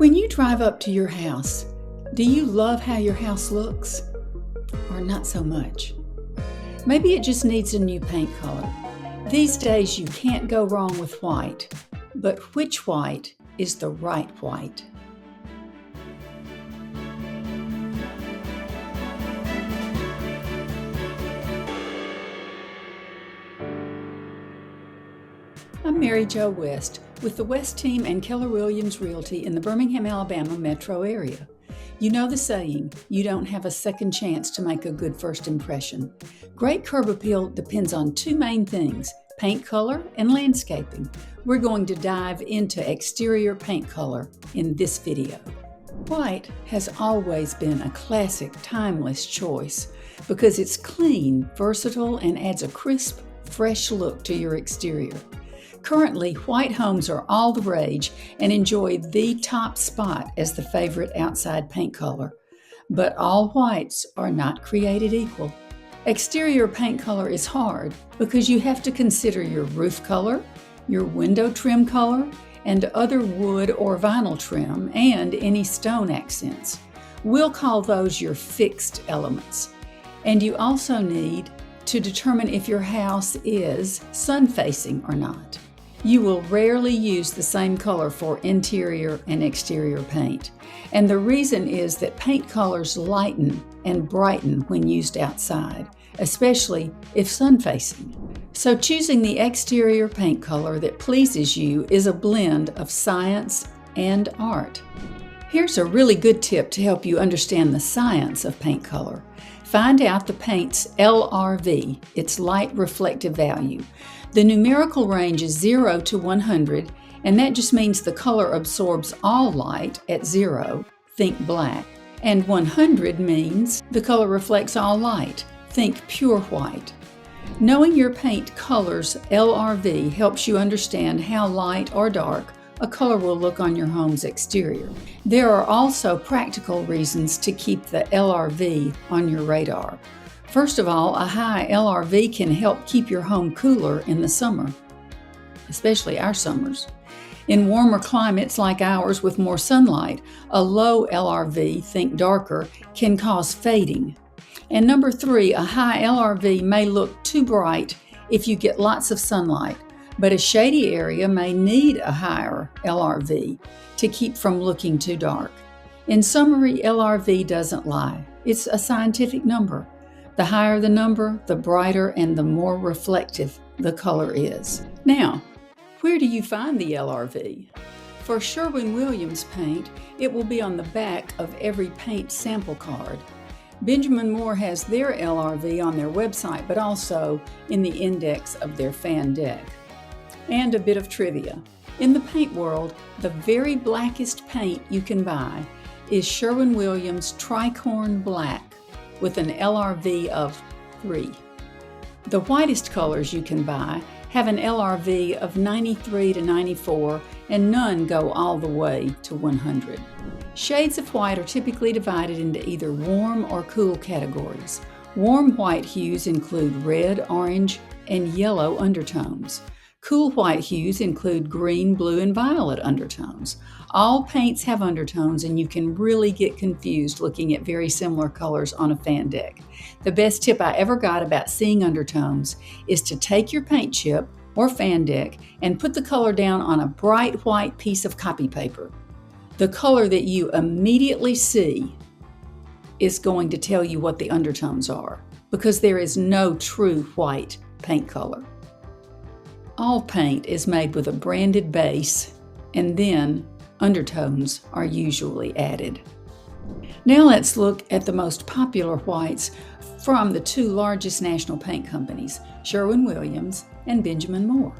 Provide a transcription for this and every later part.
When you drive up to your house, do you love how your house looks? Or not so much? Maybe it just needs a new paint color. These days you can't go wrong with white, but which white is the right white? I'm Mary Jo West with the West Team and Keller Williams Realty in the Birmingham Alabama metro area. You know the saying, you don't have a second chance to make a good first impression. Great curb appeal depends on two main things, paint color and landscaping. We're going to dive into exterior paint color in this video. White has always been a classic, timeless choice because it's clean, versatile, and adds a crisp, fresh look to your exterior. Currently, white homes are all the rage and enjoy the top spot as the favorite outside paint color. But all whites are not created equal. Exterior paint color is hard because you have to consider your roof color, your window trim color, and other wood or vinyl trim, and any stone accents. We'll call those your fixed elements. And you also need to determine if your house is sun-facing or not. You will rarely use the same color for interior and exterior paint. And the reason is that paint colors lighten and brighten when used outside, especially if sun-facing. So choosing the exterior paint color that pleases you is a blend of science and art. Here's a really good tip to help you understand the science of paint color. Find out the paint's LRV, its light reflective value. The numerical range is 0 to 100, and that just means the color absorbs all light at 0, think black, and 100 means the color reflects all light, think pure white. Knowing your paint color's LRV helps you understand how light or dark a color will look on your home's exterior. There are also practical reasons to keep the LRV on your radar. First of all, a high LRV can help keep your home cooler in the summer, especially our summers. In warmer climates like ours with more sunlight, a low LRV, think darker, can cause fading. And number 3, a high LRV may look too bright if you get lots of sunlight, but a shady area may need a higher LRV to keep from looking too dark. In summary, LRV doesn't lie. It's a scientific number. The higher the number, the brighter and the more reflective the color is. Now, where do you find the LRV? For Sherwin-Williams paint, it will be on the back of every paint sample card. Benjamin Moore has their LRV on their website, but also in the index of their fan deck. And a bit of trivia. In the paint world, the very blackest paint you can buy is Sherwin-Williams Tricorn Black with an LRV of 3. The whitest colors you can buy have an LRV of 93 to 94, and none go all the way to 100. Shades of white are typically divided into either warm or cool categories. Warm white hues include red, orange, and yellow undertones. Cool white hues include green, blue, and violet undertones. All paints have undertones, and you can really get confused looking at very similar colors on a fan deck. The best tip I ever got about seeing undertones is to take your paint chip or fan deck and put the color down on a bright white piece of copy paper. The color that you immediately see is going to tell you what the undertones are, because there is no true white paint color. All paint is made with a branded base, and then undertones are usually added. Now let's look at the most popular whites from the 2 largest national paint companies, Sherwin-Williams and Benjamin Moore.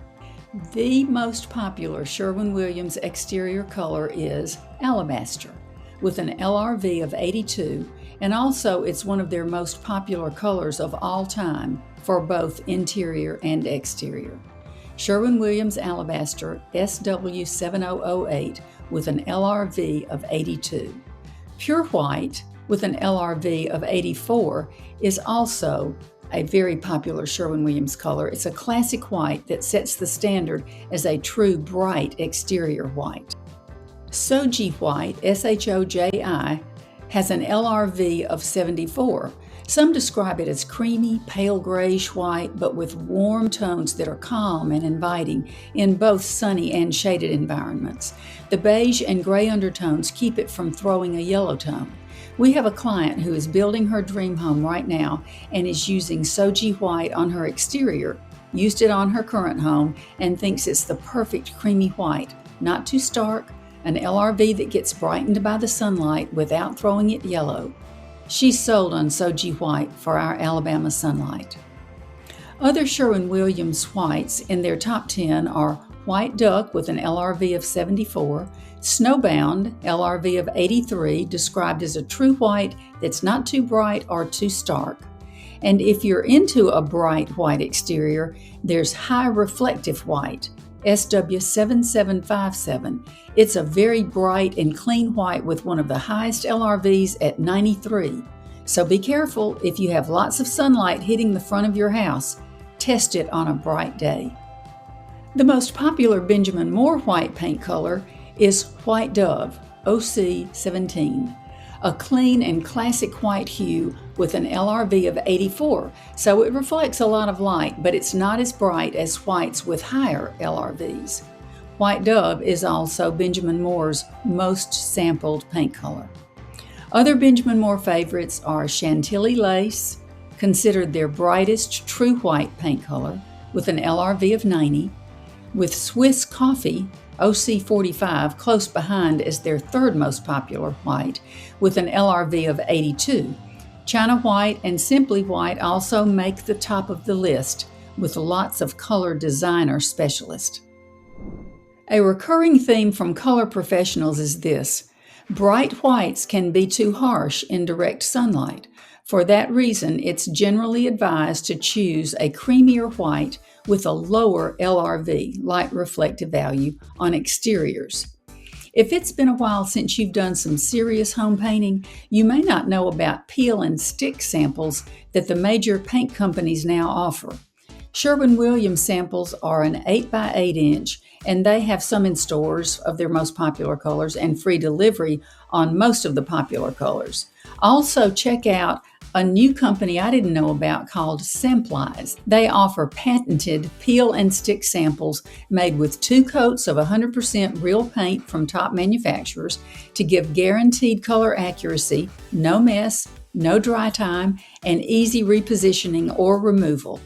The most popular Sherwin-Williams exterior color is alabaster, with an LRV of 82, and also it's one of their most popular colors of all time for both interior and exterior. Sherwin-Williams Alabaster SW7008 with an LRV of 82. Pure White with an LRV of 84 is also a very popular Sherwin-Williams color. It's a classic white that sets the standard as a true bright exterior white. 𝐤𝐿𝐥𝐲 white, �SHOJI, has an LRV of 74. Some describe it as creamy, pale grayish white, but with warm tones that are calm and inviting in both sunny and shaded environments. The beige and gray undertones keep it from throwing a yellow tone. We have a client who is building her dream home right now and is using 𝐤𝐿𝐥𝐲 white on her exterior, used it on her current home, and thinks it's the perfect creamy white, not too stark, an LRV that gets brightened by the sunlight without throwing it yellow. She's sold on 𝐤𝐿𝐥𝐲 white for our Alabama sunlight. Other Sherwin-Williams whites in their top 10 are White Duck with an LRV of 74, Snowbound, LRV of 83, described as a true white that's not too bright or too stark. And if you're into a bright white exterior, there's High Reflective White, SW7757. It's a very bright and clean white with one of the highest LRVs at 93. So be careful if you have lots of sunlight hitting the front of your house. Test it on a bright day. The most popular Benjamin Moore white paint color is White Dove, OC17, a clean and classic white hue with an LRV of 84, so it reflects a lot of light, but it's not as bright as whites with higher LRVs. White Dove is also Benjamin Moore's most sampled paint color. Other Benjamin Moore favorites are Chantilly Lace, considered their brightest true white paint color, with an LRV of 90, with Swiss Coffee, OC45, close behind as their third most popular white, with an LRV of 82. China White and Simply White also make the top of the list, with lots of color designer specialists. A recurring theme from color professionals is this: bright whites can be too harsh in direct sunlight. For that reason, it's generally advised to choose a creamier white with a lower LRV, light reflective value, on exteriors. If it's been a while since you've done some serious home painting, you may not know about peel and stick samples that the major paint companies now offer. Sherwin-Williams samples are an 8x8 inch, and they have some in stores of their most popular colors and free delivery on most of the popular colors. Also, check out a new company I didn't know about called Samplies. They offer patented peel and stick samples made with 2 coats of 100% real paint from top manufacturers to give guaranteed color accuracy, no mess, no dry time, and easy repositioning or removal.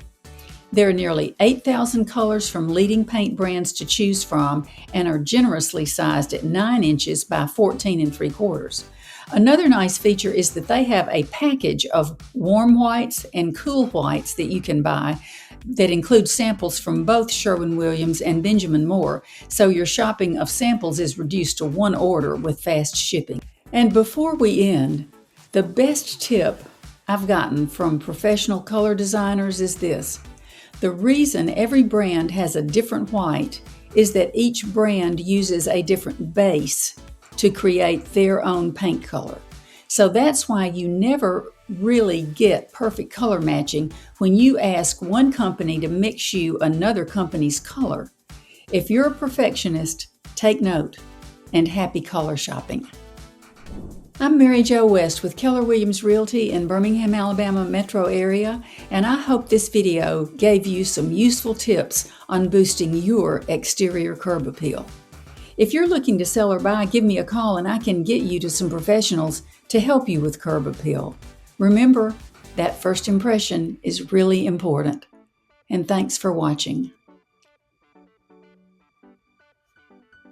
There are nearly 8,000 colors from leading paint brands to choose from and are generously sized at 9 inches by 14 3/4. Another nice feature is that they have a package of warm whites and cool whites that you can buy that include samples from both Sherwin-Williams and Benjamin Moore, so your shopping of samples is reduced to one order with fast shipping. And before we end, the best tip I've gotten from professional color designers is this: the reason every brand has a different white is that each brand uses a different base to create their own paint color. So that's why you never really get perfect color matching when you ask one company to mix you another company's color. If you're a perfectionist, take note, and happy color shopping. I'm Mary Jo West with Keller Williams Realty in Birmingham, Alabama metro area, and I hope this video gave you some useful tips on boosting your exterior curb appeal. If you're looking to sell or buy, give me a call and I can get you to some professionals to help you with curb appeal. Remember, that first impression is really important. And thanks for watching.